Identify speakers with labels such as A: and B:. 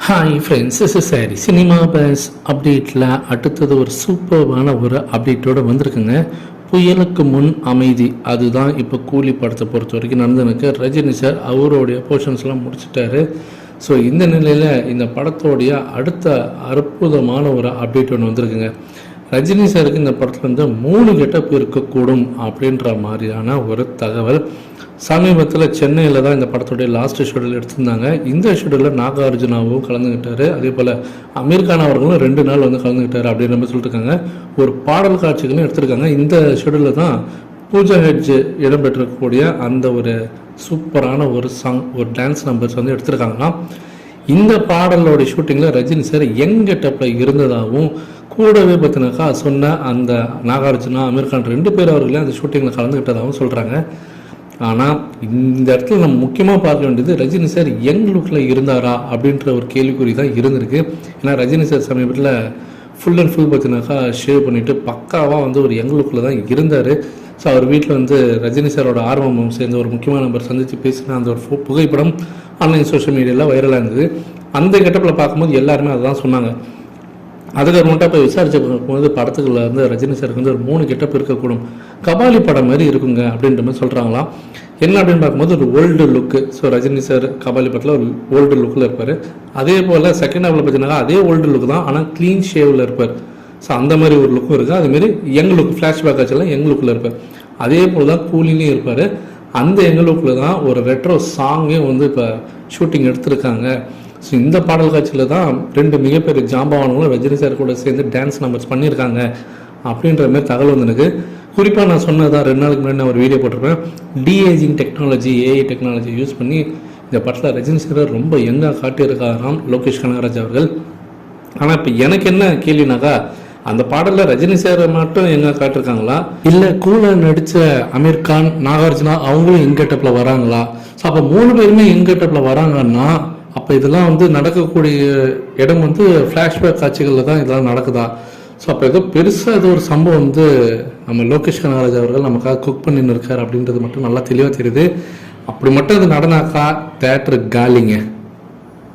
A: Hi friends, this is சாரி cinema பேஸ் அப்டேட்டில் அடுத்தது ஒரு சூப்பர்வான ஒரு அப்டேட்டோடு வந்திருக்குங்க. புயலுக்கு முன் அமைதி, அதுதான் இப்போ கூலி படத்தை பொறுத்த வரைக்கும் நடந்துருக்கு. ரஜினி சார் அவருடைய போர்ஷன்ஸ்லாம் முடிச்சிட்டாரு. ஸோ இந்த நிலையில் இந்த படத்தோடைய அடுத்த அற்புதமான ஒரு அப்டேட் ஒன்று வந்திருக்குங்க. ரஜினி சாருக்கு இந்த படத்தில் வந்து 3 கெட்டப் இருக்கக்கூடும் அப்படின்ற மாதிரியான ஒரு தகவல். சமீபத்தில் சென்னையில் தான் இந்த படத்துடைய லாஸ்ட் ஷெடியூல் எடுத்திருந்தாங்க. இந்த ஷெடியூலில் நாகார்ஜுனாவும் கலந்துக்கிட்டாரு, அதே போல் அமீர் கான் அவர்களும் 2 நாள் வந்து கலந்துக்கிட்டாரு அப்படின்ற மாதிரி சொல்லிட்டு இருக்காங்க. ஒரு பாடல் காட்சிகளும் எடுத்திருக்காங்க. இந்த ஷெடியூலில் தான் பூஜா ஹெட்ஜ் இடம்பெற்றக்கூடிய அந்த ஒரு சூப்பரான ஒரு சாங், ஒரு டான்ஸ் நம்பர்ஸ் வந்து எடுத்திருக்காங்களாம். இந்த பாடலோடைய ஷூட்டிங்கில் ரஜினி சார் யங் கெட்டப்பில் இருந்ததாகவும், கூடவே பார்த்தினாக்கா சொன்ன அந்த நாகார்ஜுனா அமீர் கான் 2 பேர் அவர்களே அந்த ஷூட்டிங்கில் கலந்துக்கிட்டதாகவும் சொல்கிறாங்க. ஆனால் இந்த இடத்துல நம்ம முக்கியமாக பார்க்க வேண்டியது, ரஜினி சார் யங் லுக்கில் இருந்தாரா அப்படின்ற ஒரு கேள்விக்குறி தான் இருந்திருக்கு. ஏன்னா ரஜினி சார் சமீபத்தில் ஃபுல் அண்ட் ஃபுல் பார்த்தினாக்கா ஷேவ் பண்ணிவிட்டு பக்காவாக வந்து ஒரு யங் லுக்கில் தான் இருந்தார். ஸோ அவர் வீட்டில் வந்து ரஜினி சாரோட ஆர்வம் சேர்ந்து ஒரு முக்கியமான நபர் சந்தித்து பேசின அந்த ஒரு புகைப்படம் ஆன்லைன் சோஷியல் மீடியாவில் வைரலாக இருந்தது. அந்த கெட்டப்பில் பார்க்கும்போது எல்லாருமே அதுதான் சொன்னாங்க. அதுக்கப்புறமேட்டா போய் விசாரிச்சு பார்க்கும்போது படத்துக்குள்ள வந்து ரஜினி சாருக்கு வந்து ஒரு 3 கெட்டப் இருக்கக்கூடும், கபாலி படம் மாதிரி இருக்குங்க அப்படின்ற மாதிரி சொல்கிறாங்களாம். என்ன அப்படின்னு பார்க்கும்போது ஒரு ஓல்டு லுக்கு. ஸோ ரஜினி சார் கபாலி படத்தில் ஒரு ஓல்டு லுக்கில் இருப்பார். அதே போல் செகண்ட் ஹாஃபில் பார்த்தீங்கன்னா அதே ஓல்டு லுக் தான், ஆனால் க்ளீன் ஷேவில் இருப்பார். ஸோ அந்த மாதிரி ஒரு லுக்கும் இருக்குது. அதுமாரி யங் லுக், ஃப்ளாஷ்பேக் ஆச்செல்லாம் யங் லுக்கில் இருப்பார். அதே போல் தான் கூலிலையும் இருப்பார். அந்த யங் லுக்கில் தான் ஒரு ரெட்ரோ சாங்கே வந்து இப்போ ஷூட்டிங் எடுத்திருக்காங்க. ஸோ இந்த பாடல் காட்சியில் தான் 2 மிகப்பெரிய ஜாம்பவான்களும் ரஜினி சார் கூட சேர்ந்து டான்ஸ் நம்பர்ஸ் பண்ணியிருக்காங்க அப்படின்ற மாதிரி தகவல் வந்து எனக்கு. குறிப்பாக நான் சொன்னதான் 2 நாளுக்கு முன்னாடி நான் ஒரு வீடியோ போட்டிருப்பேன். டிஏஜிங் டெக்னாலஜி, ஏஐ டெக்னாலஜி யூஸ் பண்ணி இந்த படத்தில் ரஜினி சார் ரொம்ப யங்காக காட்டியிருக்காராம் லோகேஷ் கனகராஜ் அவர்கள். ஆனால் இப்போ எனக்கு என்ன கேள்வினாக்கா, அந்த பாடலில் ரஜினி சார் மட்டும் எங்கே காட்டிருக்காங்களா, இல்லை கூட நடித்த அமீர் கான், நாகார்ஜுனா அவங்களும் யங் கெட்டப்பில் வராங்களா? ஸோ அப்போ 3 பேருமே யங் கெட்டப்பில் வராங்கன்னா அப்போ இதெல்லாம் வந்து நடக்கக்கூடிய இடம் வந்து ஃப்ளாஷ்பேக் காட்சிகளில் தான் இதெல்லாம் நடக்குதா? ஸோ அப்போ ஏதோ பெருசாக ஏதோ ஒரு சம்பவம் வந்து நம்ம லோகேஷ் கனகராஜ் அவர்கள் நமக்காக குக் பண்ணின்னு இருக்கார் அப்படின்றது மட்டும் நல்லா தெளிவாக தெரியுது. அப்படி மட்டும் அது நடனாக்கா தேட்டரு காலிங்க.